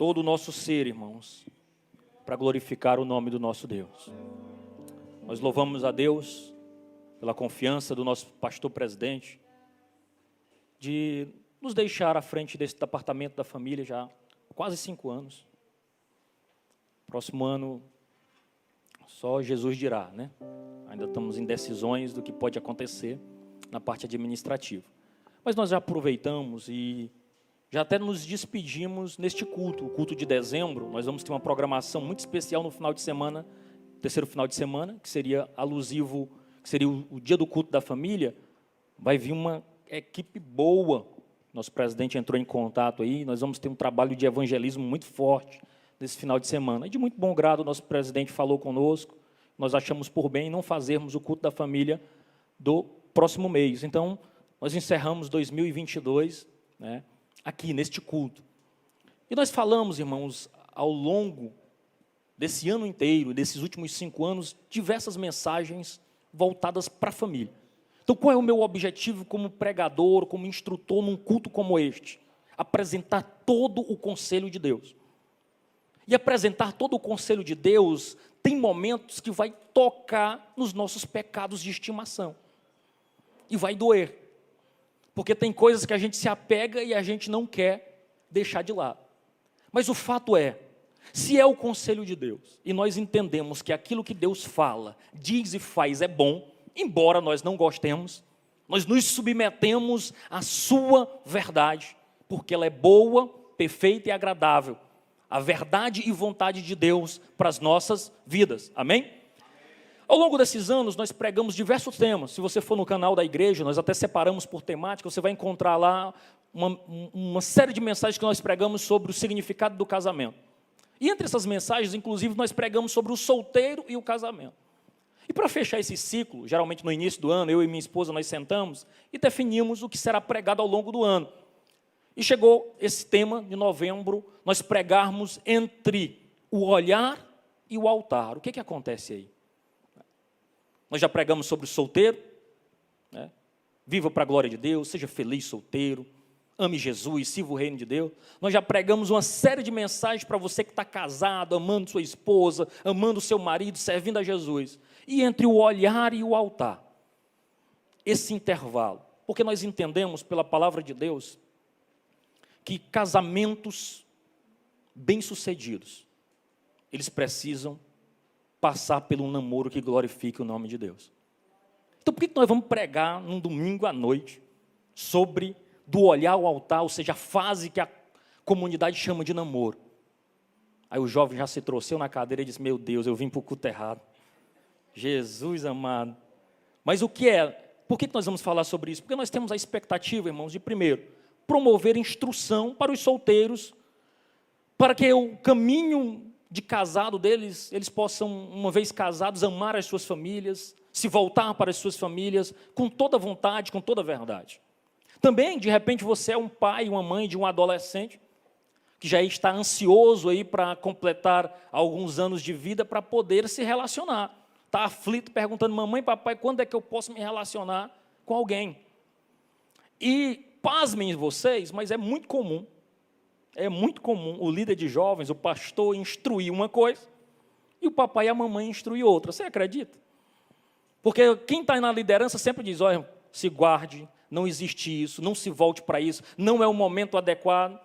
todo o nosso ser, irmãos, para glorificar o nome do nosso Deus. Nós louvamos a Deus pela confiança do nosso pastor presidente de nos deixar à frente desse departamento da família já há quase 5 anos. Próximo ano, só Jesus dirá, né? Ainda estamos em decisões do que pode acontecer na parte administrativa. Mas nós já aproveitamos e já até nos despedimos neste culto, o culto de dezembro. Nós vamos ter uma programação muito especial no final de semana, terceiro final de semana, que seria alusivo, que seria o dia do culto da família. Vai vir uma equipe boa. Nosso presidente entrou em contato aí, nós vamos ter um trabalho de evangelismo muito forte nesse final de semana. E de muito bom grado, o nosso presidente falou conosco, nós achamos por bem não fazermos o culto da família do próximo mês. Então, nós encerramos 2022, né, aqui, neste culto. E nós falamos, irmãos, ao longo desse ano inteiro, desses últimos 5 anos, diversas mensagens voltadas para a família. Então, qual é o meu objetivo como pregador, como instrutor num culto como este? Apresentar todo o conselho de Deus. E apresentar todo o conselho de Deus tem momentos que vai tocar nos nossos pecados de estimação. E vai doer. Porque tem coisas que a gente se apega e a gente não quer deixar de lado. Mas o fato é, se é o conselho de Deus, e nós entendemos que aquilo que Deus fala, diz e faz é bom, embora nós não gostemos, nós nos submetemos à sua verdade, porque ela é boa, perfeita e agradável. A verdade e vontade de Deus para as nossas vidas. Amém? Ao longo desses anos, nós pregamos diversos temas. Se você for no canal da igreja, nós até separamos por temática, você vai encontrar lá uma série de mensagens que nós pregamos sobre o significado do casamento. E entre essas mensagens, inclusive, nós pregamos sobre o solteiro e o casamento. E para fechar esse ciclo, geralmente no início do ano, eu e minha esposa, nós sentamos e definimos o que será pregado ao longo do ano. E chegou esse tema de novembro, nós pregarmos entre o olhar e o altar. O que acontece aí? Nós já pregamos sobre o solteiro, né? Viva para a glória de Deus, seja feliz solteiro, ame Jesus, sirva o reino de Deus. Nós já pregamos uma série de mensagens para você que está casado, amando sua esposa, amando seu marido, servindo a Jesus. E entre o olhar e o altar, esse intervalo, porque nós entendemos pela palavra de Deus que casamentos bem-sucedidos, eles precisam passar pelo namoro que glorifique o nome de Deus. Então, por que nós vamos pregar num domingo à noite sobre do olhar ao altar, ou seja, a fase que a comunidade chama de namoro? Aí o jovem já se trouxeu na cadeira e disse, meu Deus, eu vim para o culto errado. Jesus amado. Mas o que é? Por que nós vamos falar sobre isso? Porque nós temos a expectativa, irmãos, de primeiro, promover instrução para os solteiros, para que o caminho de casado deles, eles possam, uma vez casados, amar as suas famílias, se voltar para as suas famílias, com toda vontade, com toda a verdade. Também, de repente, você é um pai, uma mãe de um adolescente, que já está ansioso aí para completar alguns anos de vida, para poder se relacionar. Está aflito, perguntando, mamãe, papai, quando é que eu posso me relacionar com alguém? E pasmem vocês, mas é muito comum o líder de jovens, o pastor, instruir uma coisa e o papai e a mamãe instruir outra. Você acredita? Porque quem está na liderança sempre diz, olha, se guarde, não existe isso, não se volte para isso, não é o momento adequado.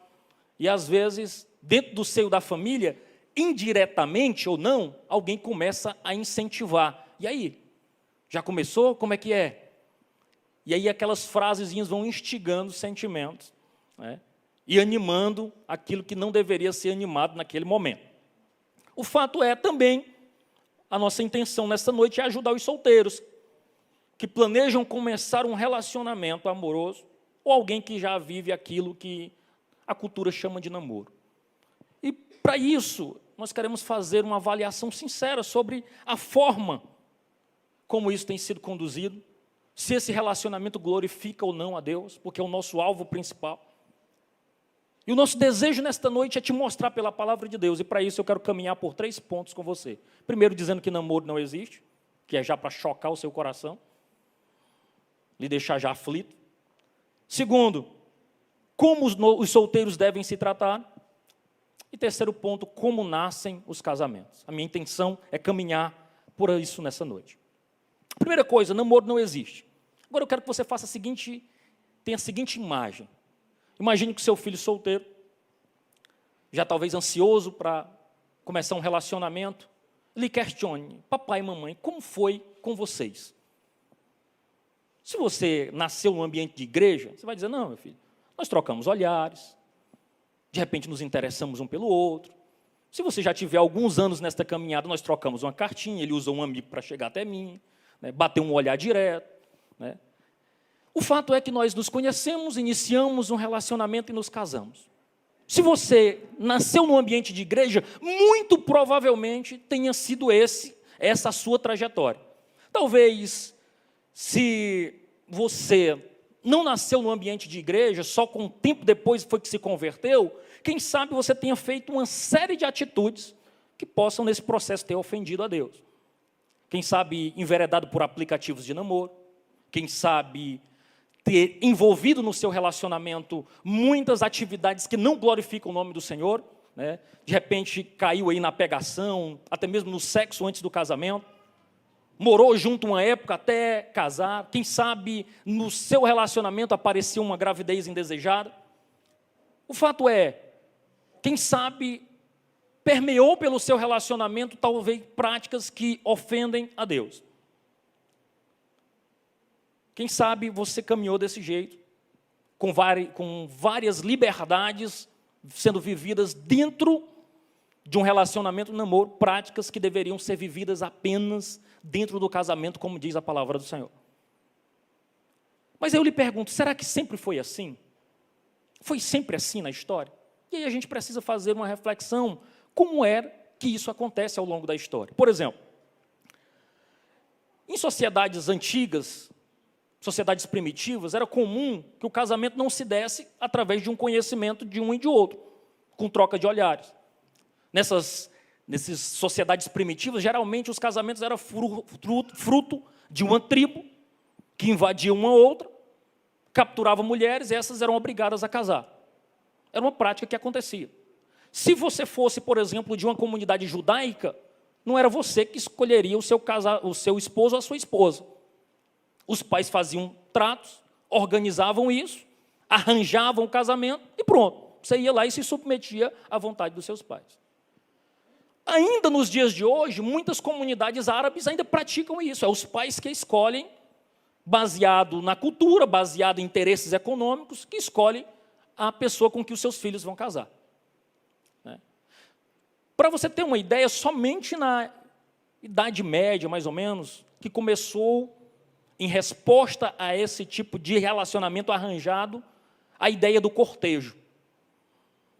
E às vezes, dentro do seio da família, indiretamente ou não, alguém começa a incentivar. E aí? Já começou? Como é que é? E aí aquelas frasezinhas vão instigando sentimentos, né? E animando aquilo que não deveria ser animado naquele momento. O fato é também, a nossa intenção nessa noite é ajudar os solteiros que planejam começar um relacionamento amoroso ou alguém que já vive aquilo que a cultura chama de namoro. E para isso, nós queremos fazer uma avaliação sincera sobre a forma como isso tem sido conduzido, se esse relacionamento glorifica ou não a Deus, porque é o nosso alvo principal. E o nosso desejo nesta noite é te mostrar pela palavra de Deus, e para isso eu quero caminhar por 3 pontos com você. Primeiro, dizendo que namoro não existe, que é já para chocar o seu coração, lhe deixar já aflito. Segundo, como os solteiros devem se tratar. E terceiro ponto, como nascem os casamentos. A minha intenção é caminhar por isso nessa noite. Primeira coisa, namoro não existe. Agora eu quero que você faça tenha a seguinte imagem. Imagine que seu filho solteiro, já talvez ansioso para começar um relacionamento, lhe questione: papai e mamãe, como foi com vocês? Se você nasceu num ambiente de igreja, você vai dizer: não, meu filho, nós trocamos olhares, de repente nos interessamos um pelo outro. Se você já tiver alguns anos nesta caminhada, nós trocamos uma cartinha, ele usou um amigo para chegar até mim, né, bateu um olhar direto. Né. O fato é que nós nos conhecemos, iniciamos um relacionamento e nos casamos. Se você nasceu num ambiente de igreja, muito provavelmente tenha sido essa a sua trajetória. Talvez, se você não nasceu no ambiente de igreja, só com um tempo depois foi que se converteu, quem sabe você tenha feito uma série de atitudes que possam, nesse processo, ter ofendido a Deus. Quem sabe enveredado por aplicativos de namoro, quem sabe ter envolvido no seu relacionamento muitas atividades que não glorificam o nome do Senhor, né? De repente caiu aí na pegação, até mesmo no sexo antes do casamento, morou junto uma época até casar, quem sabe no seu relacionamento apareceu uma gravidez indesejada. O fato é, quem sabe permeou pelo seu relacionamento talvez práticas que ofendem a Deus. Quem sabe você caminhou desse jeito, com várias liberdades sendo vividas dentro de um relacionamento de namoro, práticas que deveriam ser vividas apenas dentro do casamento, como diz a palavra do Senhor. Mas eu lhe pergunto, será que sempre foi assim? Foi sempre assim na história? E aí a gente precisa fazer uma reflexão, como é que isso acontece ao longo da história. Por exemplo, em sociedades antigas, sociedades primitivas, era comum que o casamento não se desse através de um conhecimento de um e de outro, com troca de olhares. Nessas sociedades primitivas, geralmente os casamentos eram fruto de uma tribo que invadia uma outra, capturava mulheres e essas eram obrigadas a casar. Era uma prática que acontecia. Se você fosse, por exemplo, de uma comunidade judaica, não era você que escolheria o seu esposo ou a sua esposa. Os pais faziam tratos, organizavam isso, arranjavam o casamento e pronto. Você ia lá e se submetia à vontade dos seus pais. Ainda nos dias de hoje, muitas comunidades árabes ainda praticam isso. É os pais que escolhem, baseado na cultura, baseado em interesses econômicos, que escolhem a pessoa com que os seus filhos vão casar. Para você ter uma ideia, somente na Idade Média, mais ou menos, que começou, em resposta a esse tipo de relacionamento arranjado, a ideia do cortejo,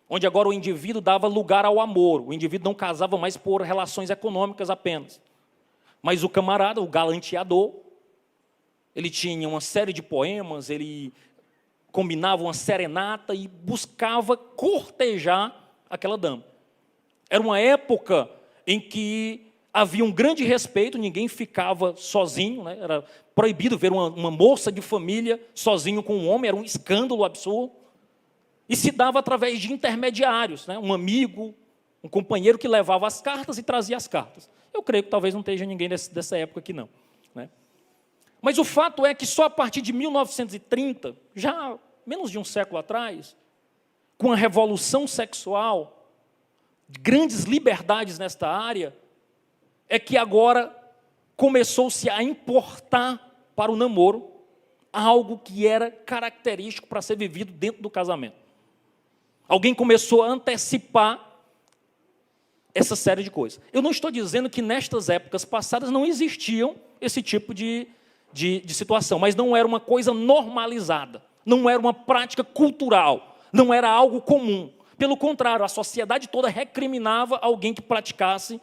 onde agora o indivíduo dava lugar ao amor, o indivíduo não casava mais por relações econômicas apenas, mas o camarada, o galanteador, ele tinha uma série de poemas, ele combinava uma serenata e buscava cortejar aquela dama. Era uma época em que havia um grande respeito, ninguém ficava sozinho, né? Era proibido ver uma moça de família sozinho com um homem, era um escândalo absurdo. E se dava através de intermediários, né? Um amigo, um companheiro que levava as cartas e trazia as cartas. Eu creio que talvez não esteja ninguém dessa época aqui, não. Né? Mas o fato é que só a partir de 1930, já menos de um século atrás, com a revolução sexual, grandes liberdades nesta área, é que agora começou-se a importar para o namoro algo que era característico para ser vivido dentro do casamento. Alguém começou a antecipar essa série de coisas. Eu não estou dizendo que nestas épocas passadas não existiam esse tipo de situação, mas não era uma coisa normalizada, não era uma prática cultural, não era algo comum. Pelo contrário, a sociedade toda recriminava alguém que praticasse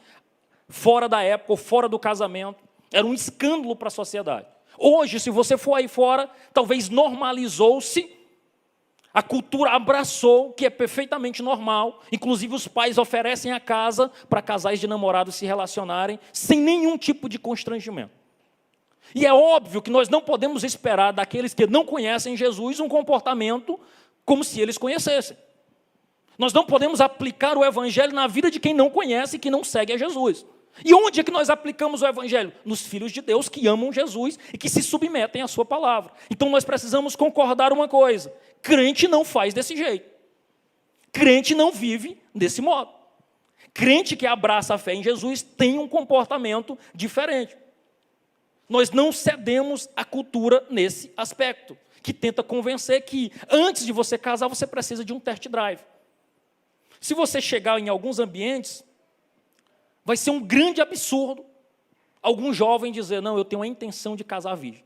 fora da época ou fora do casamento. Era um escândalo para a sociedade. Hoje, se você for aí fora, talvez normalizou-se, a cultura abraçou, que é perfeitamente normal. Inclusive, os pais oferecem a casa para casais de namorados se relacionarem sem nenhum tipo de constrangimento. E é óbvio que nós não podemos esperar daqueles que não conhecem Jesus um comportamento como se eles conhecessem. Nós não podemos aplicar o evangelho na vida de quem não conhece e que não segue a Jesus. E onde é que nós aplicamos o evangelho? Nos filhos de Deus que amam Jesus e que se submetem à sua palavra. Então nós precisamos concordar uma coisa: crente não faz desse jeito. Crente não vive desse modo. Crente que abraça a fé em Jesus tem um comportamento diferente. Nós não cedemos à cultura nesse aspecto, que tenta convencer que antes de você casar você precisa de um test drive. Se você chegar em alguns ambientes, vai ser um grande absurdo algum jovem dizer: não, eu tenho a intenção de casar virgem.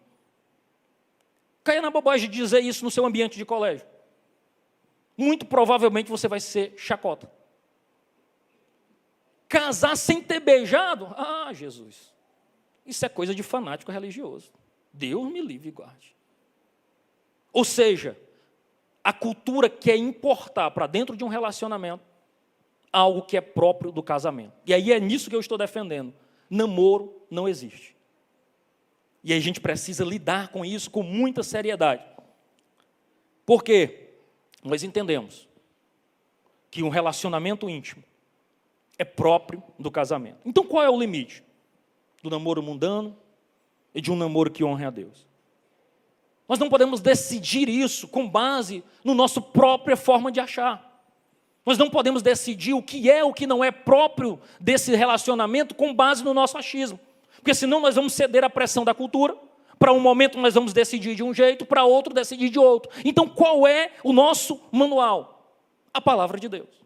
Caia na bobagem de dizer isso no seu ambiente de colégio. Muito provavelmente você vai ser chacota. Casar sem ter beijado? Ah, Jesus, isso é coisa de fanático religioso. Deus me livre e guarde. Ou seja, a cultura quer importar para dentro de um relacionamento algo que é próprio do casamento. E aí é nisso que eu estou defendendo. Namoro não existe. E aí a gente precisa lidar com isso com muita seriedade. Por quê? Nós entendemos que um relacionamento íntimo é próprio do casamento. Então qual é o limite do namoro mundano e de um namoro que honre a Deus? Nós não podemos decidir isso com base na nossa própria forma de achar. Nós não podemos decidir o que é o que não é próprio desse relacionamento com base no nosso achismo. Porque senão nós vamos ceder à pressão da cultura. Para um momento nós vamos decidir de um jeito, para outro decidir de outro. Então qual é o nosso manual? A palavra de Deus.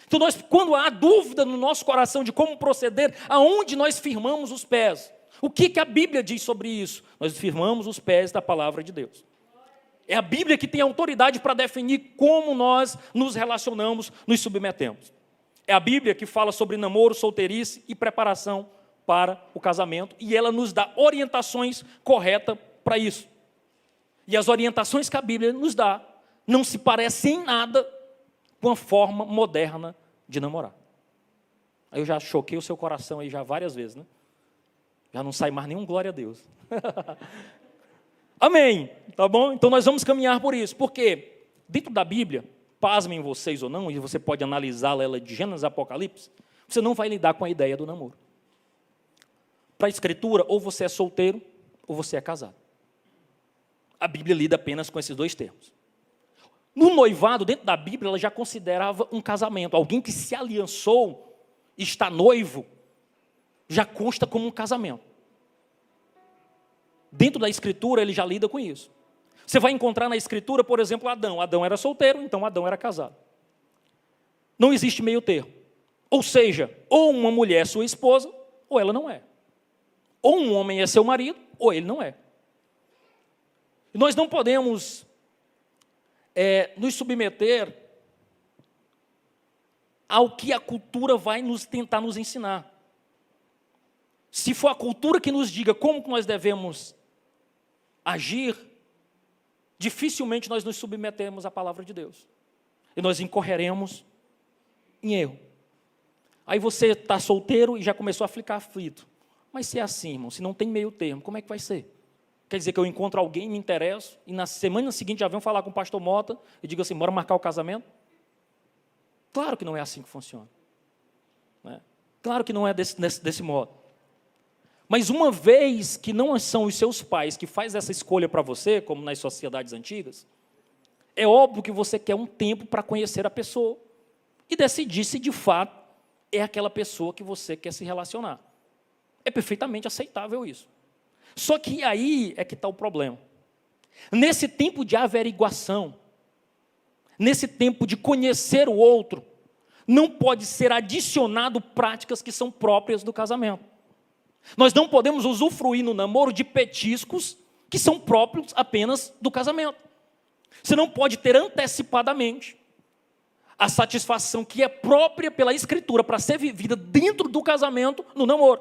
Então nós, quando há dúvida no nosso coração de como proceder, aonde nós firmamos os pés? O que a Bíblia diz sobre isso? Nós firmamos os pés da palavra de Deus. É a Bíblia que tem autoridade para definir como nós nos relacionamos, nos submetemos. É a Bíblia que fala sobre namoro, solteirice e preparação para o casamento. E ela nos dá orientações corretas para isso. E as orientações que a Bíblia nos dá não se parecem em nada com a forma moderna de namorar. Aí eu já choquei o seu coração aí já várias vezes, né? Já não sai mais nenhum glória a Deus. Amém, tá bom? Então nós vamos caminhar por isso. Porque dentro da Bíblia, pasmem vocês ou não, e você pode analisá-la ela de Gênesis a Apocalipse, você não vai lidar com a ideia do namoro. Para a Escritura, ou você é solteiro, ou você é casado. A Bíblia lida apenas com esses dois termos. No noivado, dentro da Bíblia, ela já considerava um casamento. Alguém que se aliançou, está noivo, já consta como um casamento. Dentro da Escritura, ele já lida com isso. Você vai encontrar na Escritura, por exemplo, Adão. Adão era solteiro, então Adão era casado. Não existe meio termo. Ou seja, ou uma mulher é sua esposa, ou ela não é. Ou um homem é seu marido, ou ele não é. E nós não podemos nos submeter ao que a cultura vai tentar nos ensinar. Se for a cultura que nos diga como que nós devemos agir, dificilmente nós nos submetemos à palavra de Deus. E nós incorreremos em erro. Aí você está solteiro e já começou a ficar aflito. Mas se é assim, irmão, se não tem meio termo, como é que vai ser? Quer dizer que eu encontro alguém, me interesso, e na semana seguinte já venho falar com o pastor Mota e digo assim: bora marcar o casamento? Claro que não é assim que funciona. Né? Claro que não é desse modo. Mas uma vez que não são os seus pais que fazem essa escolha para você, como nas sociedades antigas, é óbvio que você quer um tempo para conhecer a pessoa e decidir se de fato é aquela pessoa que você quer se relacionar. É perfeitamente aceitável isso. Só que aí é que está o problema. Nesse tempo de averiguação, nesse tempo de conhecer o outro, não pode ser adicionado práticas que são próprias do casamento. Nós não podemos usufruir no namoro de petiscos que são próprios apenas do casamento. Você não pode ter antecipadamente a satisfação que é própria pela Escritura para ser vivida dentro do casamento no namoro.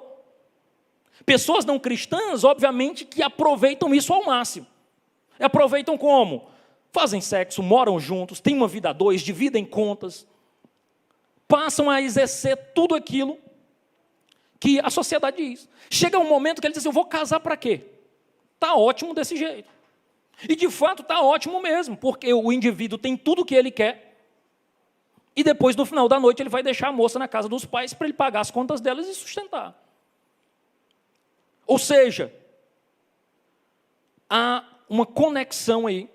Pessoas não cristãs, obviamente, que aproveitam isso ao máximo. E aproveitam como? Fazem sexo, moram juntos, têm uma vida a dois, dividem contas, passam a exercer tudo aquilo que a sociedade diz. Chega um momento que ele diz assim: eu vou casar para quê? Está ótimo desse jeito. E de fato está ótimo mesmo, porque o indivíduo tem tudo o que ele quer, E depois, no final da noite, ele vai deixar a moça na casa dos pais para ele pagar as contas delas e sustentar. Ou seja, há uma conexão aí,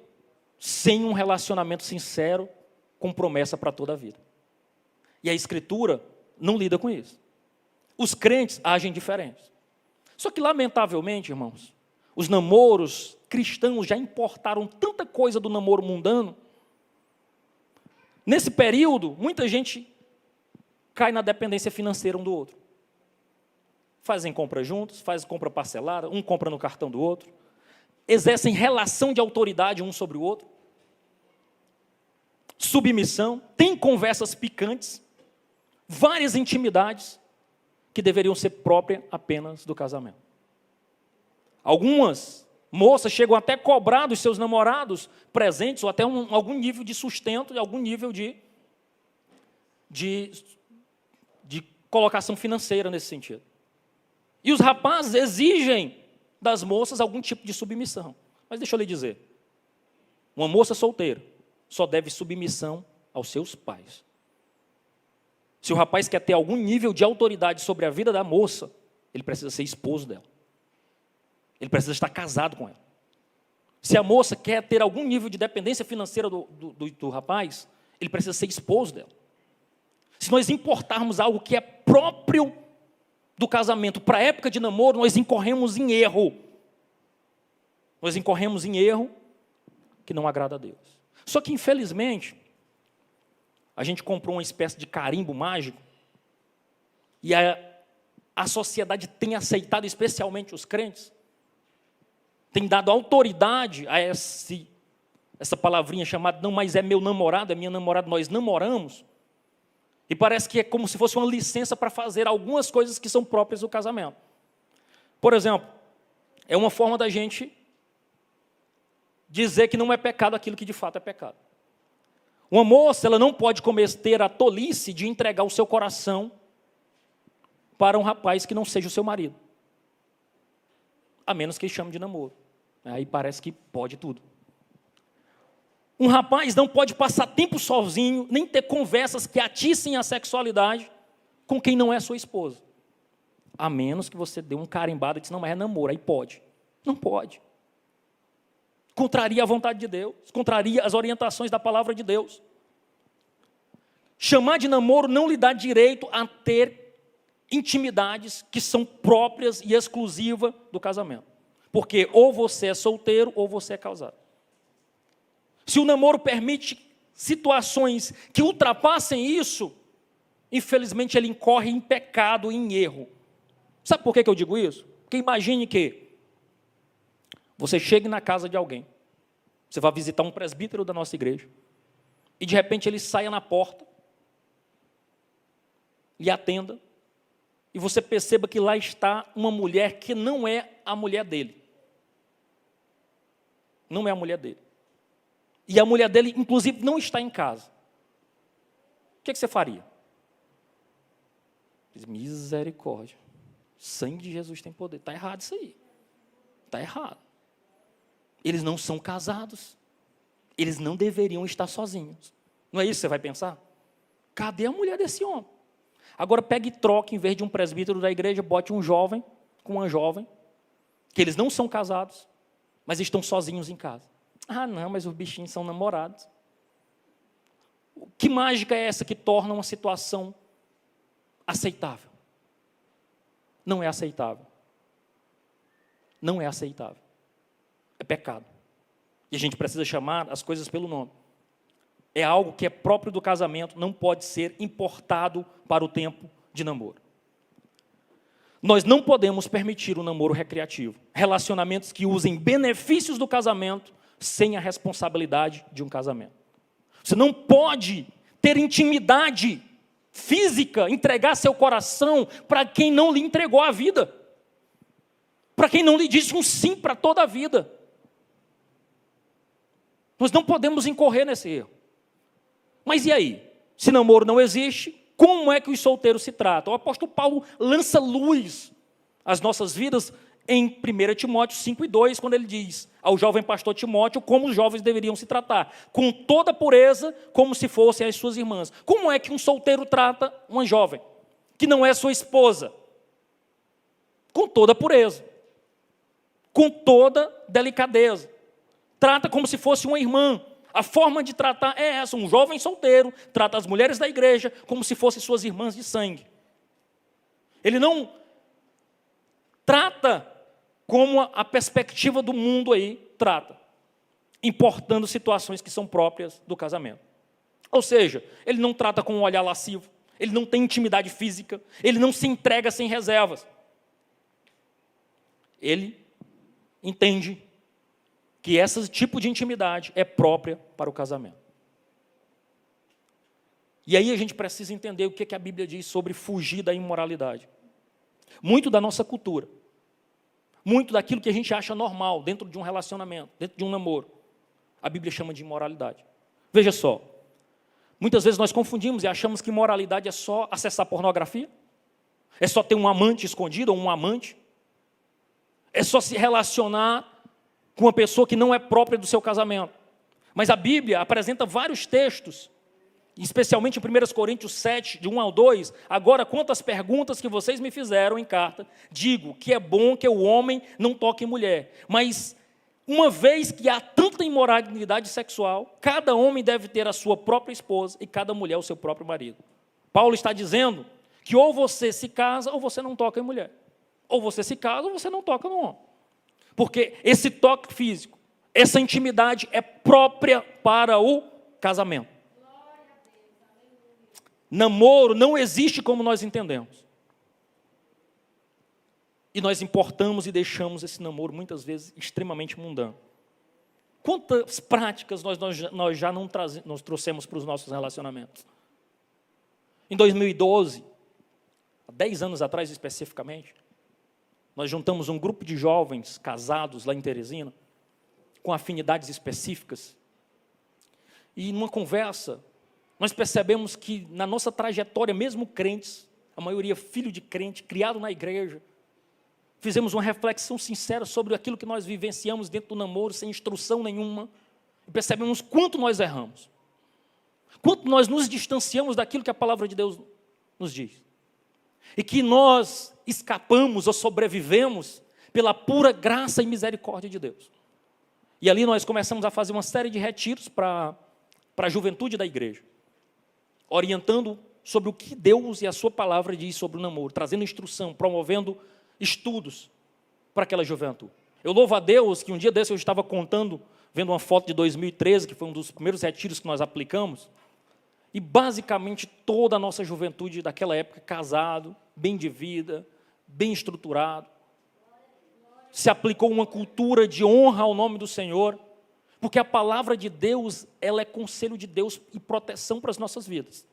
sem um relacionamento sincero, com promessa para toda a vida. E a Escritura não lida com isso. Os crentes agem diferentes. Só que, lamentavelmente, irmãos, os namoros cristãos já importaram tanta coisa do namoro mundano. Nesse período, muita gente cai na dependência financeira um do outro. Fazem compra juntos, fazem compra parcelada, um compra no cartão do outro. Exercem relação de autoridade um sobre o outro. Submissão, tem conversas picantes, várias intimidades que deveriam ser próprias apenas do casamento. Algumas moças chegam até a cobrar dos seus namorados presentes ou até algum nível de sustento e algum nível de colocação financeira nesse sentido. E os rapazes exigem das moças algum tipo de submissão. Mas deixa eu lhe dizer, uma moça solteira só deve submissão aos seus pais. Se o rapaz quer ter algum nível de autoridade sobre a vida da moça, ele precisa ser esposo dela. Ele precisa estar casado com ela. Se a moça quer ter algum nível de dependência financeira do rapaz, ele precisa ser esposo dela. Se nós importarmos algo que é próprio do casamento para a época de namoro, nós incorremos em erro. Nós incorremos em erro que não agrada a Deus. Só que, infelizmente, a gente comprou uma espécie de carimbo mágico e a sociedade tem aceitado, especialmente os crentes, tem dado autoridade a essa palavrinha chamada, não, mas é meu namorado, é minha namorada, nós namoramos. E parece que é como se fosse uma licença para fazer algumas coisas que são próprias do casamento. Por exemplo, é uma forma da gente dizer que não é pecado aquilo que de fato é pecado. Uma moça, ela não pode cometer a tolice de entregar o seu coração para um rapaz que não seja o seu marido. A menos que ele chame de namoro. Aí parece que pode tudo. Um rapaz não pode passar tempo sozinho, nem ter conversas que atissem a sexualidade com quem não é sua esposa. A menos que você dê um carimbado e diz, não, mas é namoro, aí pode. Não pode. Contraria a vontade de Deus, contraria as orientações da palavra de Deus. Chamar de namoro não lhe dá direito a ter intimidades que são próprias e exclusivas do casamento. Porque ou você é solteiro ou você é casado. Se o namoro permite situações que ultrapassem isso, infelizmente ele incorre em pecado, em erro. Sabe por que eu digo isso? Porque imagine que você chegue na casa de alguém, você vai visitar um presbítero da nossa igreja, e de repente ele saia na porta, lhe atenda, e você perceba que lá está uma mulher que não é a mulher dele. Não é a mulher dele. E a mulher dele, inclusive, não está em casa. O que você faria? Diz, misericórdia. O sangue de Jesus tem poder. Está errado isso aí. Está errado. Eles não são casados. Eles não deveriam estar sozinhos. Não é isso que você vai pensar? Cadê a mulher desse homem? Agora pegue e troque, em vez de um presbítero da igreja, bote um jovem com uma jovem, que eles não são casados, mas estão sozinhos em casa. Ah, não, mas os bichinhos são namorados. Que mágica é essa que torna uma situação aceitável? Não é aceitável. Não é aceitável. É pecado. E a gente precisa chamar as coisas pelo nome. É algo que é próprio do casamento, não pode ser importado para o tempo de namoro. Nós não podemos permitir o namoro recreativo. Relacionamentos que usem benefícios do casamento sem a responsabilidade de um casamento. Você não pode ter intimidade física, entregar seu coração para quem não lhe entregou a vida. Para quem não lhe disse um sim para toda a vida. Nós não podemos incorrer nesse erro. Mas e aí? Se namoro não existe, como é que os solteiros se tratam? O apóstolo Paulo lança luz às nossas vidas em 1 Timóteo 5:2, quando ele diz ao jovem pastor Timóteo como os jovens deveriam se tratar, com toda pureza, como se fossem as suas irmãs. Como é que um solteiro trata uma jovem, que não é sua esposa? Com toda pureza, com toda delicadeza. Trata como se fosse uma irmã. A forma de tratar é essa. Um jovem solteiro trata as mulheres da igreja como se fossem suas irmãs de sangue. Ele não trata como a perspectiva do mundo aí trata, importando situações que são próprias do casamento. Ou seja, ele não trata com um olhar lascivo, ele não tem intimidade física, ele não se entrega sem reservas. Ele entende que esse tipo de intimidade é própria para o casamento. E aí a gente precisa entender o que a Bíblia diz sobre fugir da imoralidade. Muito da nossa cultura, muito daquilo que a gente acha normal dentro de um relacionamento, dentro de um namoro, a Bíblia chama de imoralidade. Veja só, muitas vezes nós confundimos e achamos que imoralidade é só acessar pornografia, é só ter um amante escondido ou um amante, é só se relacionar com uma pessoa que não é própria do seu casamento. Mas a Bíblia apresenta vários textos, especialmente em 1 Coríntios 7, de 1 ao 2, agora quanto às perguntas que vocês me fizeram em carta, digo que é bom que o homem não toque em mulher, mas uma vez que há tanta imoralidade sexual, cada homem deve ter a sua própria esposa e cada mulher o seu próprio marido. Paulo está dizendo que ou você se casa ou você não toca em mulher, ou você se casa ou você não toca no homem, porque esse toque físico, essa intimidade é própria para o casamento. Namoro não existe como nós entendemos. E nós importamos e deixamos esse namoro, muitas vezes, extremamente mundano. Quantas práticas nós já não nós trouxemos para os nossos relacionamentos? Em 2012, há 10 anos atrás especificamente, nós juntamos um grupo de jovens casados lá em Teresina, com afinidades específicas. E numa conversa, nós percebemos que na nossa trajetória, mesmo crentes, a maioria filho de crente, criado na igreja, fizemos uma reflexão sincera sobre aquilo que nós vivenciamos dentro do namoro, sem instrução nenhuma, e percebemos quanto nós erramos, quanto nós nos distanciamos daquilo que a palavra de Deus nos diz, e que nós escapamos ou sobrevivemos pela pura graça e misericórdia de Deus. E ali nós começamos a fazer uma série de retiros para a juventude da igreja, orientando sobre o que Deus e a sua palavra diz sobre o namoro, trazendo instrução, promovendo estudos para aquela juventude. Eu louvo a Deus que um dia desse eu estava contando, vendo uma foto de 2013, que foi um dos primeiros retiros que nós aplicamos, e basicamente toda a nossa juventude daquela época, casado, bem de vida, bem estruturado, se aplicou uma cultura de honra ao nome do Senhor, porque a palavra de Deus, ela é conselho de Deus e proteção para as nossas vidas.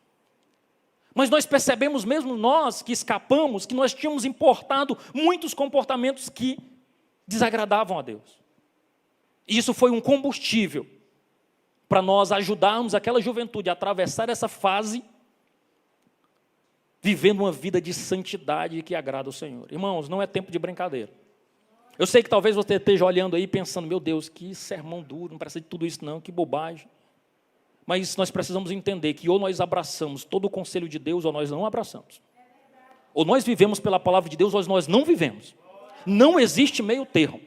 Mas nós percebemos, mesmo nós que escapamos, que nós tínhamos importado muitos comportamentos que desagradavam a Deus. E isso foi um combustível para nós ajudarmos aquela juventude a atravessar essa fase, vivendo uma vida de santidade que agrada ao Senhor. Irmãos, não é tempo de brincadeira. Eu sei que talvez você esteja olhando aí pensando, meu Deus, que sermão duro, não precisa de tudo isso não, que bobagem. Mas nós precisamos entender que ou nós abraçamos todo o conselho de Deus ou nós não abraçamos. Ou nós vivemos pela palavra de Deus ou nós não vivemos. Não existe meio termo.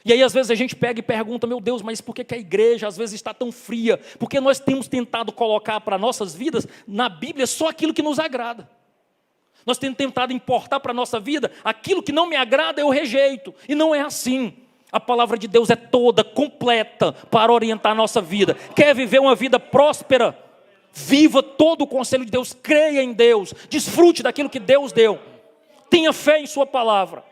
E aí às vezes a gente pega e pergunta, meu Deus, mas por que a igreja às vezes está tão fria? Porque nós temos tentado colocar para nossas vidas, na Bíblia, só aquilo que nos agrada. Nós temos tentado importar para a nossa vida, aquilo que não me agrada eu rejeito. E não é assim. A palavra de Deus é toda, completa, para orientar a nossa vida. Quer viver uma vida próspera? Viva todo o conselho de Deus, creia em Deus, desfrute daquilo que Deus deu. Tenha fé em sua palavra.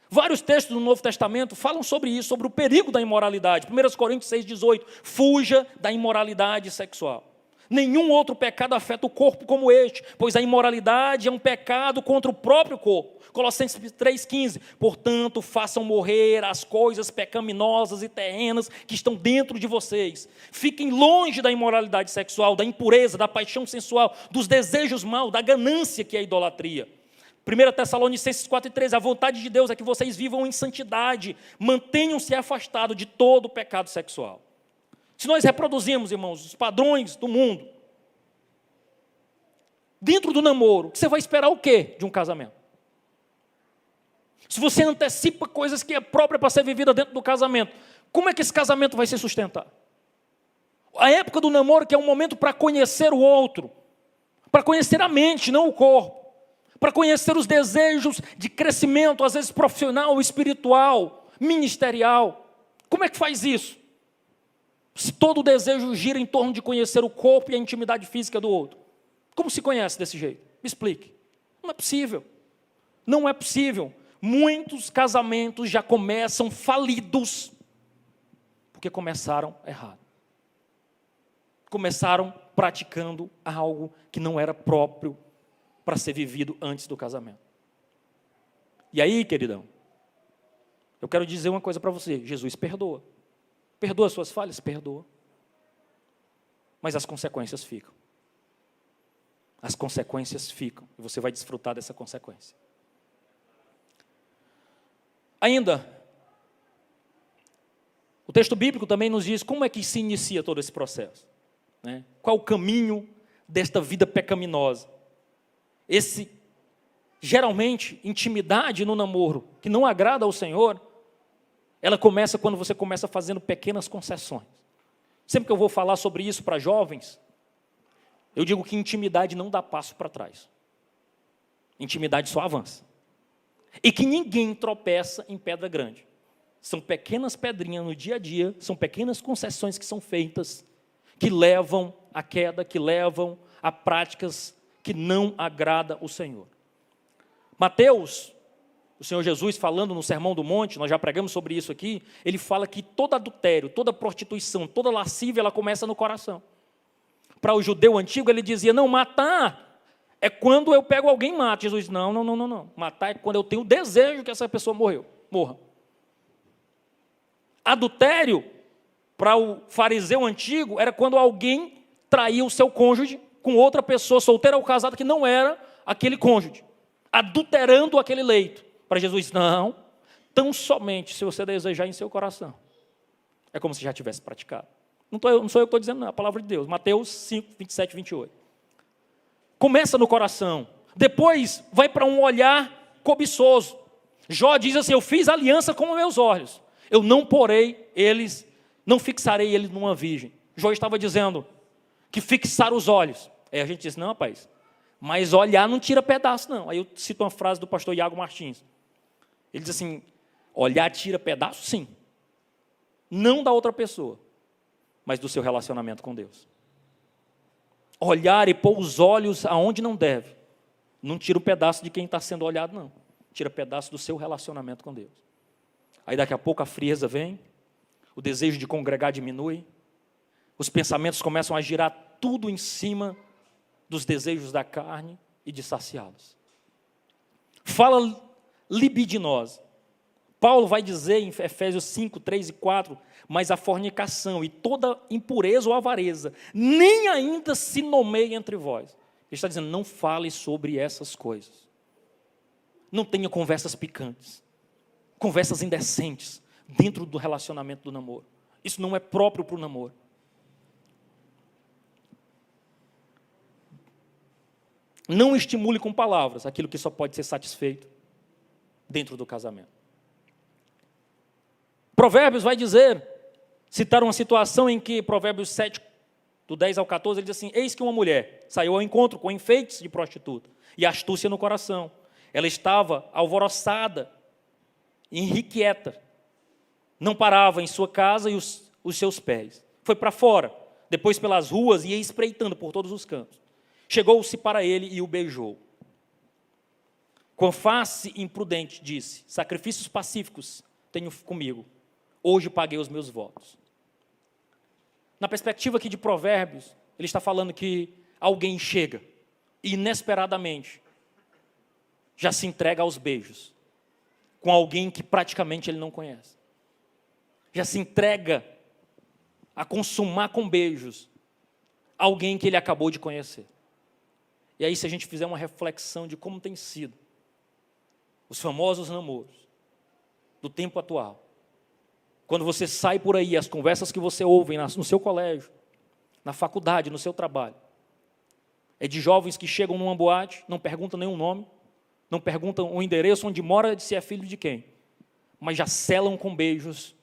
Vários textos do Novo Testamento falam sobre isso, sobre o perigo da imoralidade. 1 Coríntios 6,18, fuja da imoralidade sexual. Nenhum outro pecado afeta o corpo como este, pois a imoralidade é um pecado contra o próprio corpo. Colossenses 3,15, portanto, façam morrer as coisas pecaminosas e terrenas que estão dentro de vocês. Fiquem longe da imoralidade sexual, da impureza, da paixão sensual, dos desejos maus, da ganância que é a idolatria. 1 Tessalonicenses 4:13, a vontade de Deus é que vocês vivam em santidade, mantenham-se afastados de todo o pecado sexual. Se nós reproduzimos, irmãos, os padrões do mundo, dentro do namoro, você vai esperar o quê de um casamento? Se você antecipa coisas que é própria para ser vivida dentro do casamento, como é que esse casamento vai se sustentar? A época do namoro, que é um momento para conhecer o outro, para conhecer a mente, não o corpo, para conhecer os desejos de crescimento, às vezes profissional, espiritual, ministerial. Como é que faz isso? Se todo o desejo gira em torno de conhecer o corpo e a intimidade física do outro. Como se conhece desse jeito? Me explique. Não é possível. Não é possível. Muitos casamentos já começam falidos, porque começaram errado. Começaram praticando algo que não era próprio para ser vivido antes do casamento. E aí, queridão, eu quero dizer uma coisa para você. Jesus perdoa. Perdoa as suas falhas? Perdoa. Mas as consequências ficam. As consequências ficam. E você vai desfrutar dessa consequência. Ainda, o texto bíblico também nos diz como é que se inicia todo esse processo. Né? Qual o caminho desta vida pecaminosa? Geralmente, intimidade no namoro, que não agrada ao Senhor, ela começa quando você começa fazendo pequenas concessões. Sempre que eu vou falar sobre isso para jovens, eu digo que intimidade não dá passo para trás. Intimidade só avança. E que ninguém tropeça em pedra grande. São pequenas pedrinhas no dia a dia, são pequenas concessões que são feitas, que levam à queda, que levam a práticas que não agradam o Senhor. Mateus, o Senhor Jesus falando no Sermão do Monte, nós já pregamos sobre isso aqui, ele fala que todo adultério, toda prostituição, toda lascívia, ela começa no coração. Para o judeu antigo, ele dizia, não, matar é quando eu pego alguém e mato. Jesus diz, não. Matar é quando eu tenho desejo que essa pessoa morra. Adultério, para o fariseu antigo, era quando alguém traía o seu cônjuge com outra pessoa, solteira ou casada, que não era aquele cônjuge, adulterando aquele leito. Para Jesus, não, tão somente se você desejar em seu coração. É como se já tivesse praticado. Não sou eu que estou dizendo, não, é a palavra de Deus. Mateus 5, 27, 28. Começa no coração. Depois vai para um olhar cobiçoso. Jó diz assim, eu fiz aliança com os meus olhos. Eu não fixarei eles numa virgem. Jó estava dizendo que fixar os olhos. Aí a gente diz, não, rapaz, mas olhar não tira pedaço, não. Aí eu cito uma frase do pastor Iago Martins. Ele diz assim, olhar tira pedaço, sim. Não da outra pessoa, mas do seu relacionamento com Deus. Olhar e pôr os olhos aonde não deve, não tira o pedaço de quem está sendo olhado, não. Tira pedaço do seu relacionamento com Deus. Aí daqui a pouco a frieza vem, o desejo de congregar diminui, os pensamentos começam a girar tudo em cima dos desejos da carne e de saciá-los. Fala libidinosa. Paulo vai dizer em Efésios 5, 3 e 4, mas a fornicação e toda impureza ou avareza, nem ainda se nomeia entre vós. Ele está dizendo, não fale sobre essas coisas. Não tenha conversas picantes, conversas indecentes, dentro do relacionamento do namoro. Isso não é próprio para o namoro. Não estimule com palavras aquilo que só pode ser satisfeito dentro do casamento. Provérbios vai dizer, citar uma situação em que, Provérbios 7, do 10 ao 14, ele diz assim, eis que uma mulher saiu ao encontro com enfeites de prostituta e astúcia no coração. Ela estava alvoroçada, irrequieta, não parava em sua casa e os seus pés. Foi para fora, depois pelas ruas, ia espreitando por todos os cantos. Chegou-se para ele e o beijou. Com face imprudente, disse, sacrifícios pacíficos tenho comigo. Hoje paguei os meus votos. Na perspectiva aqui de Provérbios, ele está falando que alguém chega e inesperadamente já se entrega aos beijos com alguém que praticamente ele não conhece. Já se entrega a consumar com beijos alguém que ele acabou de conhecer. E aí, se a gente fizer uma reflexão de como tem sido Os famosos namoros do tempo atual. Quando você sai por aí, as conversas que você ouve no seu colégio, na faculdade, no seu trabalho, é de jovens que chegam numa boate, não perguntam nenhum nome, não perguntam o endereço onde mora, se é filho de quem, mas já selam com beijos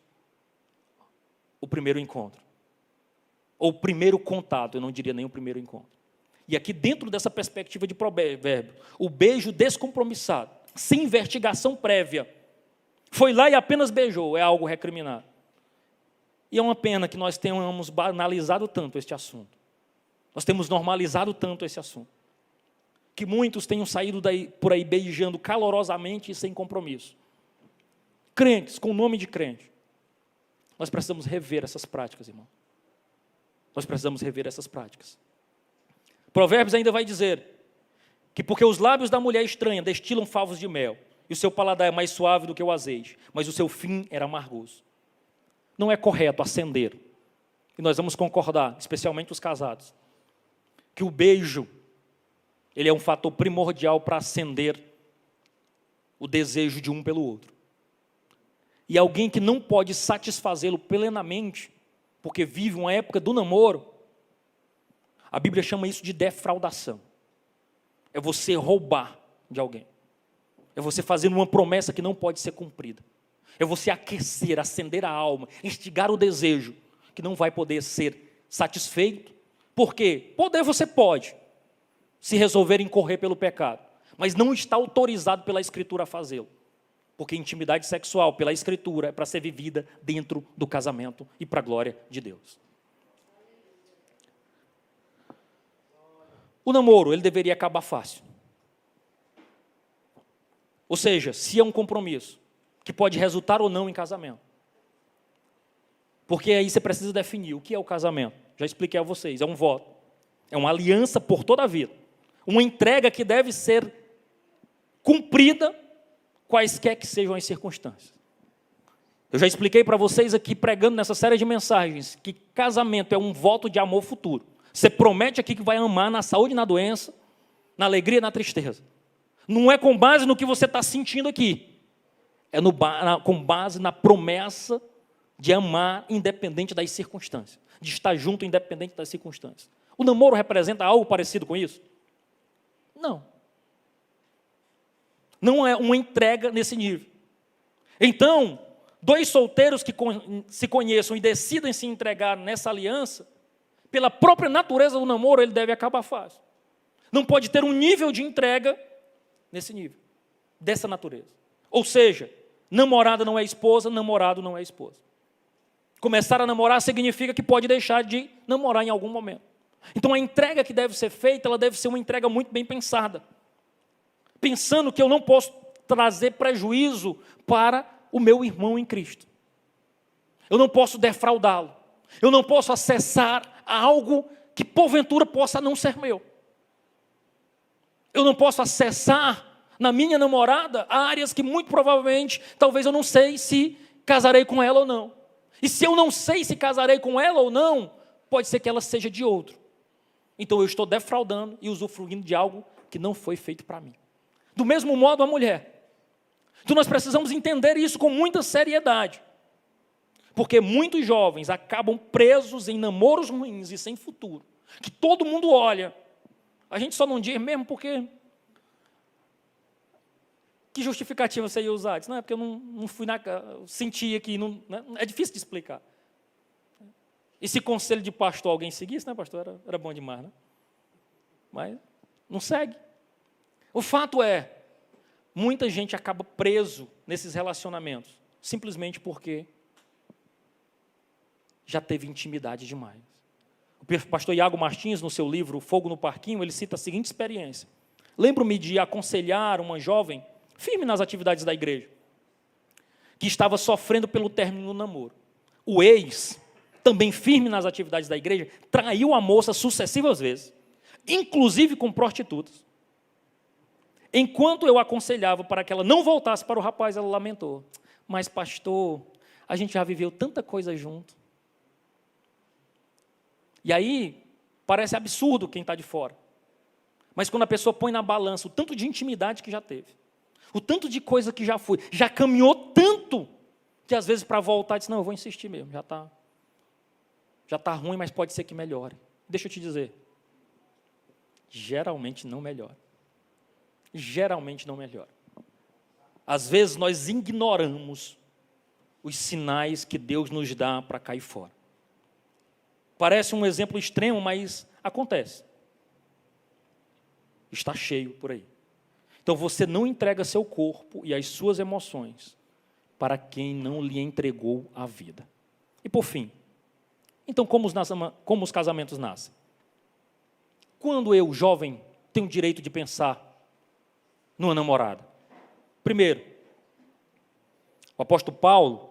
o primeiro encontro. Ou o primeiro contato, eu não diria nem o primeiro encontro. E aqui dentro dessa perspectiva de provérbio, o beijo descompromissado, sem investigação prévia, foi lá e apenas beijou, é algo recriminado. E é uma pena que nós tenhamos banalizado tanto este assunto. Nós temos normalizado tanto esse assunto. Que muitos tenham saído por aí beijando calorosamente e sem compromisso. Crentes, com o nome de crente. Nós precisamos rever essas práticas, irmão. Nós precisamos rever essas práticas. Provérbios ainda vai dizer que porque os lábios da mulher estranha destilam favos de mel, e o seu paladar é mais suave do que o azeite, mas o seu fim era amargoso. Não é correto acender, e nós vamos concordar, especialmente os casados, que o beijo, ele é um fator primordial para acender o desejo de um pelo outro. E alguém que não pode satisfazê-lo plenamente, porque vive uma época do namoro, a Bíblia chama isso de defraudação. É você roubar de alguém. É você fazer uma promessa que não pode ser cumprida. É você aquecer, acender a alma, instigar o desejo, que não vai poder ser satisfeito. Por quê? Poder você pode, se resolver incorrer pelo pecado, mas não está autorizado pela Escritura a fazê-lo. Porque intimidade sexual, pela Escritura, é para ser vivida dentro do casamento e para a glória de Deus. O namoro, ele deveria acabar fácil. Ou seja, se é um compromisso, que pode resultar ou não em casamento. Porque aí você precisa definir o que é o casamento. Já expliquei a vocês, é um voto. É uma aliança por toda a vida. Uma entrega que deve ser cumprida, quaisquer que sejam as circunstâncias. Eu já expliquei para vocês aqui, pregando nessa série de mensagens, que casamento é um voto de amor futuro. Você promete aqui que vai amar na saúde e na doença, na alegria e na tristeza. Não é com base no que você está sentindo aqui. É com base na promessa de amar independente das circunstâncias. De estar junto independente das circunstâncias. O namoro representa algo parecido com isso? Não. Não é uma entrega nesse nível. Então, dois solteiros que se conheçam e decidem se entregar nessa aliança, pela própria natureza do namoro, ele deve acabar fácil. Não pode ter um nível de entrega nesse nível, dessa natureza. Ou seja, namorada não é esposa, namorado não é esposa. Começar a namorar significa que pode deixar de namorar em algum momento. Então a entrega que deve ser feita, ela deve ser uma entrega muito bem pensada. Pensando que eu não posso trazer prejuízo para o meu irmão em Cristo. Eu não posso defraudá-lo. Eu não posso acessar algo que porventura possa não ser meu. Eu não posso acessar na minha namorada áreas que muito provavelmente, talvez eu não sei se casarei com ela ou não. E se eu não sei se casarei com ela ou não, pode ser que ela seja de outro. Então eu estou defraudando e usufruindo de algo que não foi feito para mim. Do mesmo modo a mulher. Então nós precisamos entender isso com muita seriedade. Porque muitos jovens acabam presos em namoros ruins e sem futuro. Que todo mundo olha. A gente só não diz mesmo porque... Que justificativa você ia usar? Diz, não, é porque eu não fui senti aqui. Não, né? É difícil de explicar. E se conselho de pastor alguém seguisse, né, pastor? Era bom demais, né? Mas não segue. O fato é, muita gente acaba preso nesses relacionamentos, simplesmente porque já teve intimidade demais. O pastor Iago Martins, no seu livro Fogo no Parquinho, ele cita a seguinte experiência. Lembro-me de aconselhar uma jovem, firme nas atividades da igreja, que estava sofrendo pelo término do namoro. O ex, também firme nas atividades da igreja, traiu a moça sucessivas vezes, inclusive com prostitutas. Enquanto eu aconselhava para que ela não voltasse para o rapaz, ela lamentou. Mas, pastor, a gente já viveu tanta coisa junto. E aí, parece absurdo quem está de fora. Mas quando a pessoa põe na balança o tanto de intimidade que já teve, O tanto de coisa que já foi, já caminhou tanto, que às vezes para voltar, diz, não, eu vou insistir mesmo, já está ruim, mas pode ser que melhore. Deixa eu te dizer, geralmente não melhora. Geralmente não melhora. Às vezes nós ignoramos os sinais que Deus nos dá para cair fora. Parece um exemplo extremo, mas acontece. Está cheio por aí. Então você não entrega seu corpo e as suas emoções para quem não lhe entregou a vida. E por fim, então como os casamentos nascem? Quando eu, jovem, tenho o direito de pensar numa namorada? Primeiro, o apóstolo Paulo,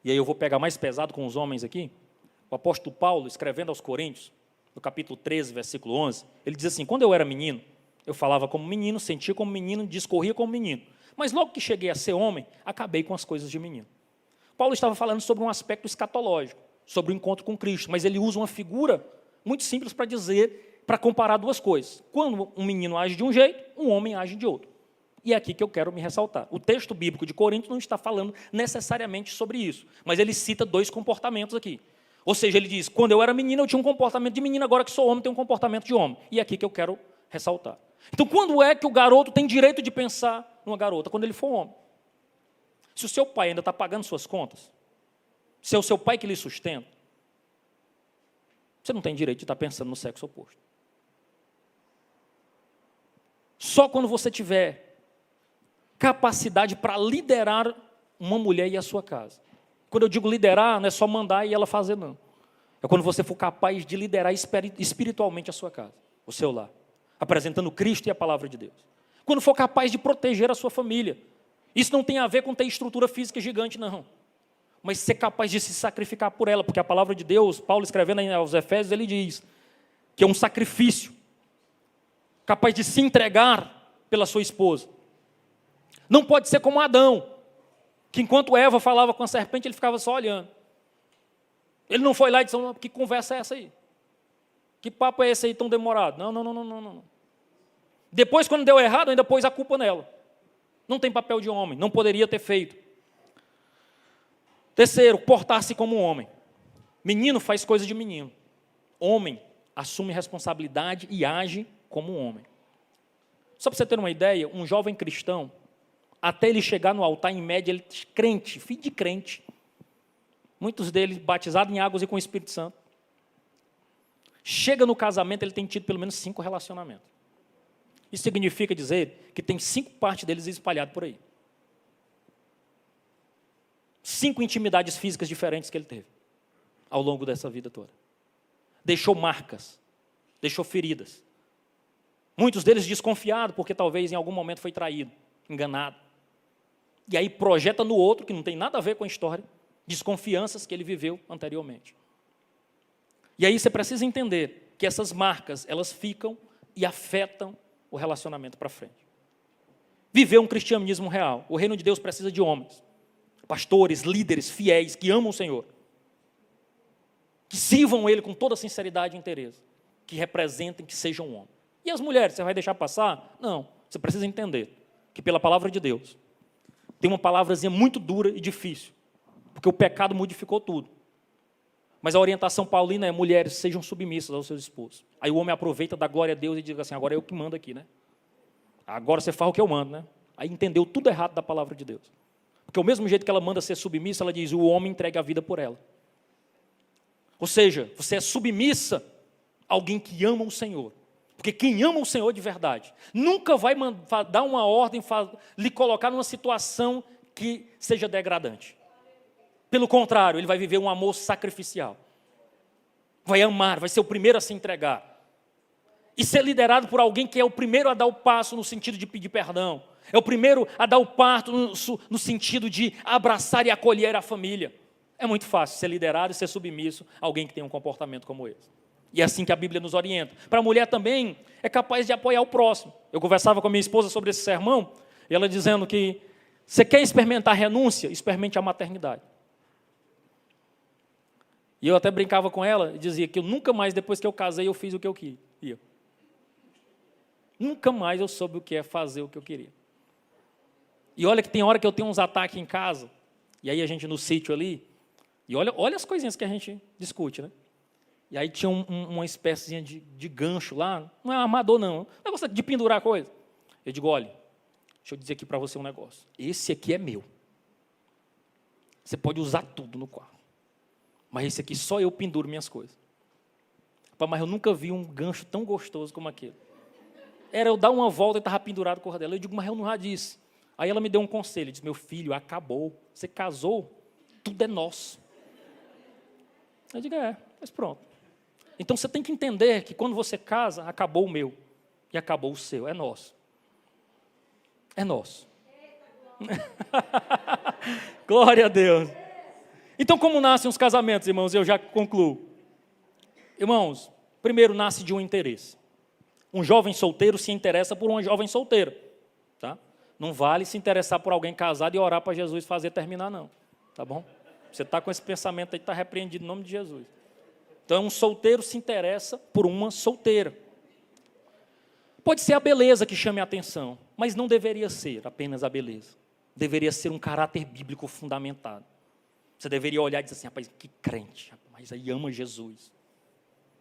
e aí eu vou pegar mais pesado com os homens aqui, o apóstolo Paulo, escrevendo aos Coríntios, no capítulo 13, versículo 11, ele diz assim, quando eu era menino, eu falava como menino, sentia como menino, discorria como menino. Mas logo que cheguei a ser homem, acabei com as coisas de menino. Paulo estava falando sobre um aspecto escatológico, sobre o encontro com Cristo, mas ele usa uma figura muito simples para dizer, para comparar duas coisas. Quando um menino age de um jeito, um homem age de outro. E é aqui que eu quero me ressaltar. O texto bíblico de Coríntios não está falando necessariamente sobre isso, mas ele cita dois comportamentos aqui. Ou seja, ele diz, quando eu era menino, eu tinha um comportamento de menino, agora que sou homem, tenho um comportamento de homem. E é aqui que eu quero ressaltar. Então, quando é que o garoto tem direito de pensar numa garota? Quando ele for homem. Se o seu pai ainda está pagando suas contas, se é o seu pai que lhe sustenta, você não tem direito de estar pensando no sexo oposto. Só quando você tiver capacidade para liderar uma mulher e a sua casa. Quando eu digo liderar, não é só mandar e ela fazer, não. É quando você for capaz de liderar espiritualmente a sua casa, o seu lar, apresentando Cristo e a palavra de Deus. Quando for capaz de proteger a sua família. Isso não tem a ver com ter estrutura física gigante, não. Mas ser capaz de se sacrificar por ela, porque a palavra de Deus, Paulo escrevendo aos Efésios, ele diz que é um sacrifício, capaz de se entregar pela sua esposa. Não pode ser como Adão, que enquanto Eva falava com a serpente, ele ficava só olhando. Ele não foi lá e disse, que conversa é essa aí? Que papo é esse aí tão demorado? Não. Depois, quando deu errado, ainda pôs a culpa nela. Não tem papel de homem, não poderia ter feito. Terceiro, portar-se como um homem. Menino faz coisa de menino. Homem assume responsabilidade e age como um homem. Só para você ter uma ideia, um jovem cristão, até ele chegar no altar, em média, ele é crente, filho de crente. Muitos deles batizados em águas e com o Espírito Santo. Chega no casamento, ele tem tido pelo menos 5 relacionamentos. Isso significa dizer que tem 5 partes deles espalhadas por aí. 5 intimidades físicas diferentes que ele teve ao longo dessa vida toda. Deixou marcas, deixou feridas. Muitos deles desconfiados, porque talvez em algum momento foi traído, enganado. E aí projeta no outro, que não tem nada a ver com a história, desconfianças que ele viveu anteriormente. E aí você precisa entender que essas marcas, elas ficam e afetam o relacionamento para frente. Viver um cristianismo real. O reino de Deus precisa de homens, pastores, líderes, fiéis, que amam o Senhor, que sirvam Ele com toda sinceridade e interesse, que representem, que sejam homens. E as mulheres, você vai deixar passar? Não, você precisa entender que pela palavra de Deus, tem uma palavrazinha muito dura e difícil, porque o pecado modificou tudo. Mas a orientação paulina é, mulheres, sejam submissas aos seus esposos. Aí o homem aproveita, dá glória a Deus e diz assim, agora é eu que mando aqui, né? Agora você faz o que eu mando, né? Aí entendeu tudo errado da palavra de Deus. Porque o mesmo jeito que ela manda ser submissa, ela diz, o homem entrega a vida por ela. Ou seja, você é submissa a alguém que ama o Senhor. Porque quem ama o Senhor de verdade, nunca vai dar uma ordem, lhe colocar numa situação que seja degradante. Pelo contrário, ele vai viver um amor sacrificial. Vai amar, vai ser o primeiro a se entregar. E ser liderado por alguém que é o primeiro a dar o passo no sentido de pedir perdão. É o primeiro a dar o parto no sentido de abraçar e acolher a família. É muito fácil ser liderado e ser submisso a alguém que tem um comportamento como esse. E é assim que a Bíblia nos orienta. Para a mulher também é capaz de apoiar o próximo. Eu conversava com a minha esposa sobre esse sermão, e ela dizendo que você quer experimentar renúncia? Experimente a maternidade. E eu até brincava com ela e dizia que eu nunca mais, depois que eu casei, eu fiz o que eu queria. Nunca mais eu soube o que é fazer o que eu queria. E olha que tem hora que eu tenho uns ataques em casa, e aí a gente no sítio ali, e olha as coisinhas que a gente discute, né? E aí tinha uma espécie de gancho lá, não é armador não, é um negócio de pendurar coisa. Eu digo, olha, deixa eu dizer aqui para você um negócio, esse aqui é meu. Você pode usar tudo no quarto, mas esse aqui só eu penduro minhas coisas. Mas eu nunca vi um gancho tão gostoso como aquele. Era eu dar uma volta e estava pendurado com a dela. Eu digo, mas eu não já disse. Aí ela me deu um conselho, disse, meu filho, acabou, você casou, tudo é nosso. Eu digo, mas pronto. Então você tem que entender que quando você casa, acabou o meu e acabou o seu, é nosso. É nosso. Glória a Deus. Então como nascem os casamentos, irmãos? Eu já concluo. Irmãos, primeiro nasce de um interesse. Um jovem solteiro se interessa por uma jovem solteira. Tá? Não vale se interessar por alguém casado e orar para Jesus fazer terminar, não. Tá bom? Você está com esse pensamento aí, está repreendido em nome de Jesus. Então, um solteiro se interessa por uma solteira. Pode ser a beleza que chame a atenção, mas não deveria ser apenas a beleza. Deveria ser um caráter bíblico fundamentado. Você deveria olhar e dizer assim, rapaz, que crente, mas aí ama Jesus.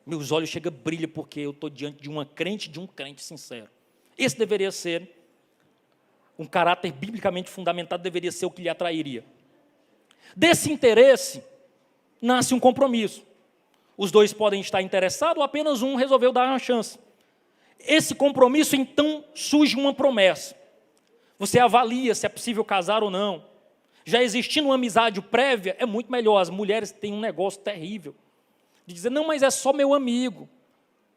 Meus olhos chegam a brilhar porque eu estou diante de um crente sincero. Esse deveria ser, um caráter biblicamente fundamentado deveria ser o que lhe atrairia. Desse interesse, nasce um compromisso. Os dois podem estar interessados ou apenas um resolveu dar uma chance. Esse compromisso, então, surge uma promessa. Você avalia se é possível casar ou não. Já existindo uma amizade prévia, é muito melhor. As mulheres têm um negócio terrível de dizer, não, mas é só meu amigo.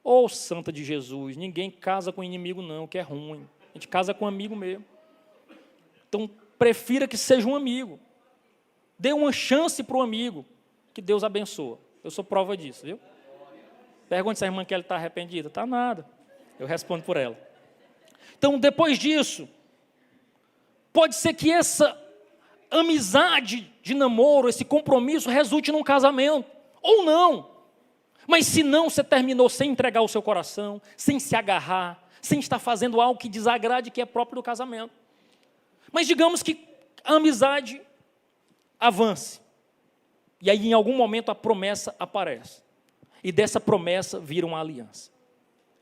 Ô, santa de Jesus, ninguém casa com inimigo não, que é ruim. A gente casa com amigo mesmo. Então, prefira que seja um amigo. Dê uma chance para o amigo, que Deus abençoa. Eu sou prova disso, viu? Pergunte se a irmã Kelly está arrependida. Está nada. Eu respondo por ela. Então, depois disso, pode ser que essa amizade de namoro, esse compromisso, resulte num casamento. Ou não. Mas se não, você terminou sem entregar o seu coração, sem se agarrar, sem estar fazendo algo que desagrade, que é próprio do casamento. Mas digamos que a amizade avance. E aí, em algum momento, a promessa aparece. E dessa promessa vira uma aliança.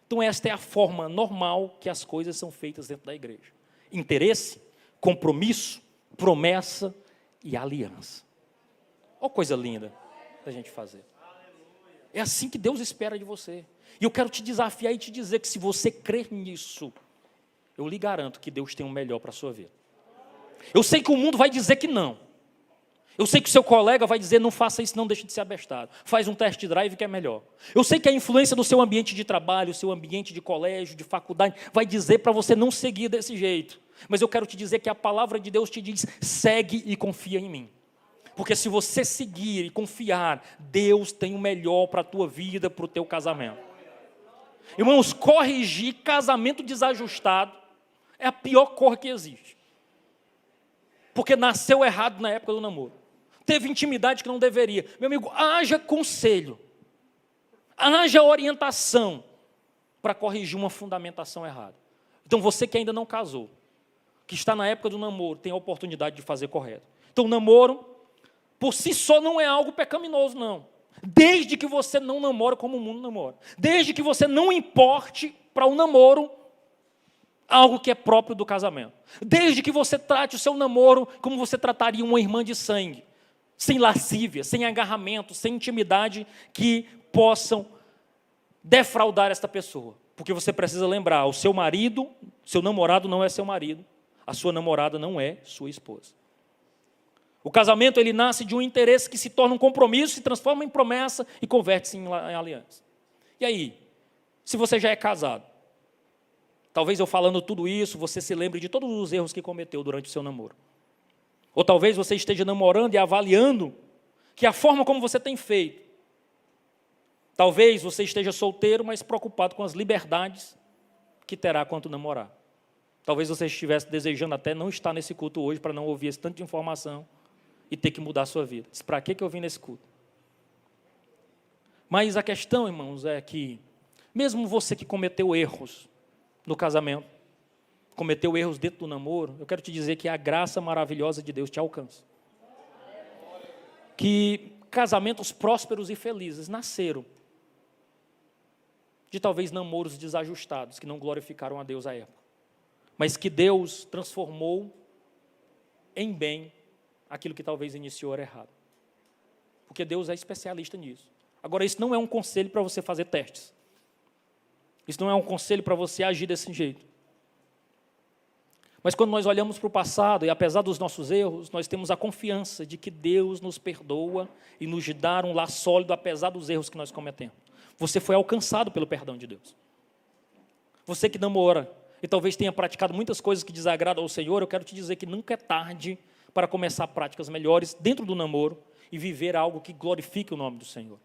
Então, esta é a forma normal que as coisas são feitas dentro da igreja. Interesse, compromisso, promessa e aliança. Olha que coisa linda da gente fazer. É assim que Deus espera de você. E eu quero te desafiar e te dizer que se você crer nisso, eu lhe garanto que Deus tem o melhor para a sua vida. Eu sei que o mundo vai dizer que não. Eu sei que o seu colega vai dizer, não faça isso, não deixe de ser abestado. Faz um test drive que é melhor. Eu sei que a influência do seu ambiente de trabalho, o seu ambiente de colégio, de faculdade, vai dizer para você não seguir desse jeito. Mas eu quero te dizer que a palavra de Deus te diz, segue e confia em mim. Porque se você seguir e confiar, Deus tem o melhor para a tua vida, para o teu casamento. Irmãos, corrigir casamento desajustado é a pior cor que existe. Porque nasceu errado na época do namoro. Teve intimidade que não deveria. Meu amigo, haja conselho. Haja orientação para corrigir uma fundamentação errada. Então você que ainda não casou, que está na época do namoro, tem a oportunidade de fazer correto. Então o namoro, por si só, não é algo pecaminoso, não. Desde que você não namora como o mundo namora. Desde que você não importe para o namoro algo que é próprio do casamento. Desde que você trate o seu namoro como você trataria uma irmã de sangue. Sem lascívia, sem agarramento, sem intimidade que possam defraudar esta pessoa. Porque você precisa lembrar, o seu marido, seu namorado não é seu marido. A sua namorada não é sua esposa. O casamento, ele nasce de um interesse que se torna um compromisso, se transforma em promessa e converte-se em aliança. E aí, se você já é casado, talvez eu falando tudo isso, você se lembre de todos os erros que cometeu durante o seu namoro. Ou talvez você esteja namorando e avaliando que a forma como você tem feito. Talvez você esteja solteiro, mas preocupado com as liberdades que terá quando namorar. Talvez você estivesse desejando até não estar nesse culto hoje para não ouvir esse tanto de informação e ter que mudar a sua vida. Para que eu vim nesse culto? Mas a questão, irmãos, é que mesmo você que cometeu erros no casamento, cometeu erros dentro do namoro, eu quero te dizer que a graça maravilhosa de Deus te alcança. Que casamentos prósperos e felizes nasceram de talvez namoros desajustados, que não glorificaram a Deus à época, mas que Deus transformou em bem aquilo que talvez iniciou era errado. Porque Deus é especialista nisso. Agora, isso não é um conselho para você fazer testes. Isso não é um conselho para você agir desse jeito. Mas quando nós olhamos para o passado, e apesar dos nossos erros, nós temos a confiança de que Deus nos perdoa e nos dá um lar sólido, apesar dos erros que nós cometemos. Você foi alcançado pelo perdão de Deus. Você que namora e talvez tenha praticado muitas coisas que desagradam ao Senhor, eu quero te dizer que nunca é tarde para começar práticas melhores dentro do namoro e viver algo que glorifique o nome do Senhor.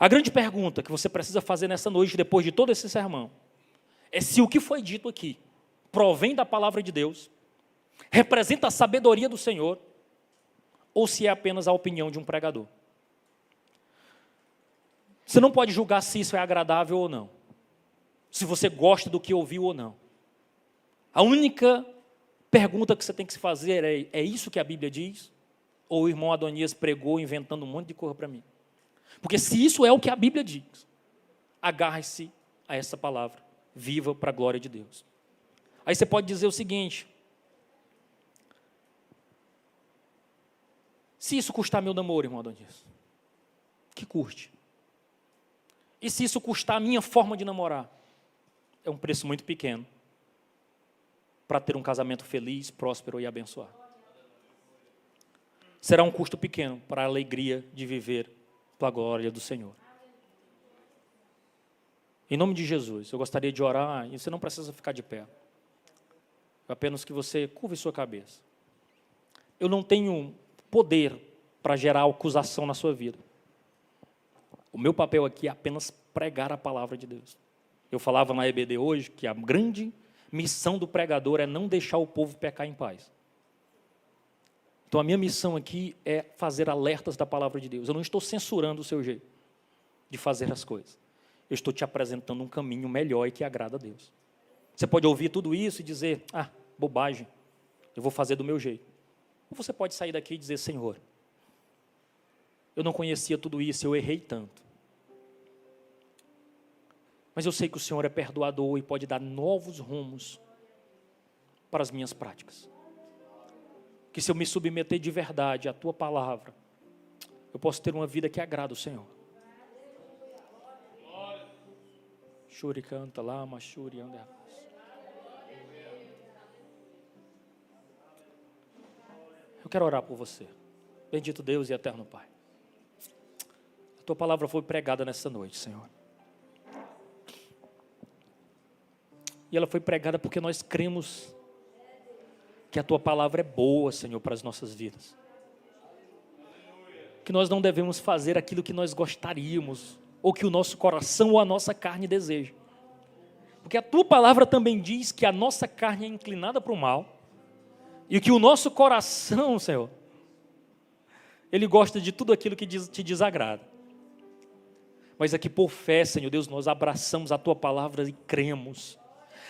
A grande pergunta que você precisa fazer nessa noite, depois de todo esse sermão, é se o que foi dito aqui provém da palavra de Deus, representa a sabedoria do Senhor, ou se é apenas a opinião de um pregador. Você não pode julgar se isso é agradável ou não, se você gosta do que ouviu ou não. A única pergunta que você tem que se fazer é isso que a Bíblia diz? Ou o irmão Adonias pregou inventando um monte de coisa para mim? Porque se isso é o que a Bíblia diz, agarre-se a essa palavra, viva para a glória de Deus. Aí você pode dizer o seguinte: se isso custar meu namoro, irmão Adonias, que custe. E se isso custar a minha forma de namorar? É um preço muito pequeno para ter um casamento feliz, próspero e abençoado. Será um custo pequeno para a alegria de viver para a glória do Senhor. Em nome de Jesus, eu gostaria de orar, e você não precisa ficar de pé. Apenas que você curve sua cabeça. Eu não tenho poder para gerar acusação na sua vida. O meu papel aqui é apenas pregar a palavra de Deus. Eu falava na EBD hoje que a grande missão do pregador é não deixar o povo pecar em paz. Então a minha missão aqui é fazer alertas da palavra de Deus. Eu não estou censurando o seu jeito de fazer as coisas. Eu estou te apresentando um caminho melhor e que agrada a Deus. Você pode ouvir tudo isso e dizer: ah, bobagem, eu vou fazer do meu jeito. Ou você pode sair daqui e dizer: Senhor, eu não conhecia tudo isso, eu errei tanto. Mas eu sei que o Senhor é perdoador e pode dar novos rumos para as minhas práticas. Que se eu me submeter de verdade à Tua palavra, eu posso ter uma vida que agrada o Senhor. Shuri canta lá, Machuri anda. Eu quero orar por você. Bendito Deus e eterno Pai. A Tua palavra foi pregada nessa noite, Senhor. E ela foi pregada porque nós cremos que a Tua palavra é boa, Senhor, para as nossas vidas. Que nós não devemos fazer aquilo que nós gostaríamos, ou que o nosso coração ou a nossa carne deseja. Porque a Tua palavra também diz que a nossa carne é inclinada para o mal, e que o nosso coração, Senhor, ele gosta de tudo aquilo que te desagrada. Mas aqui por fé, Senhor Deus, nós abraçamos a Tua palavra e cremos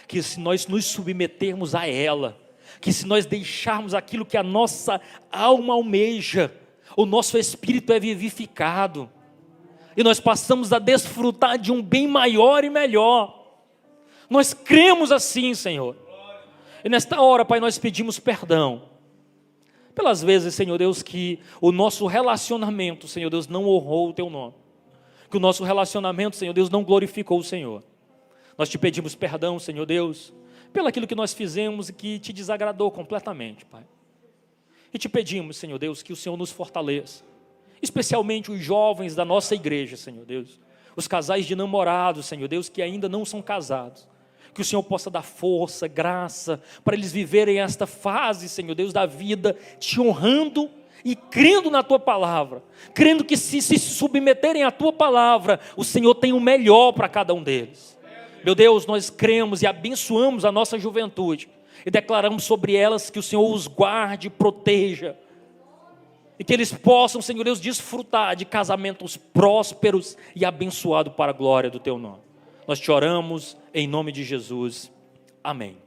que se nós nos submetermos a ela, que se nós deixarmos aquilo que a nossa alma almeja, o nosso espírito é vivificado, e nós passamos a desfrutar de um bem maior e melhor. Nós cremos assim, Senhor. E nesta hora, Pai, nós pedimos perdão pelas vezes, Senhor Deus, que o nosso relacionamento, Senhor Deus, não honrou o Teu nome, que o nosso relacionamento, Senhor Deus, não glorificou o Senhor. Nós te pedimos perdão, Senhor Deus, pelo aquilo que nós fizemos e que Te desagradou completamente, Pai. E Te pedimos, Senhor Deus, que o Senhor nos fortaleça, especialmente os jovens da nossa igreja, Senhor Deus, os casais de namorados, Senhor Deus, que ainda não são casados, que o Senhor possa dar força, graça, para eles viverem esta fase, Senhor Deus, da vida, Te honrando e crendo na Tua palavra, crendo que se submeterem à Tua palavra, o Senhor tem o melhor para cada um deles. Meu Deus, nós cremos e abençoamos a nossa juventude e declaramos sobre elas que o Senhor os guarde e proteja, e que eles possam, Senhor Deus, desfrutar de casamentos prósperos e abençoados para a glória do Teu nome. Nós te oramos em nome de Jesus. Amém.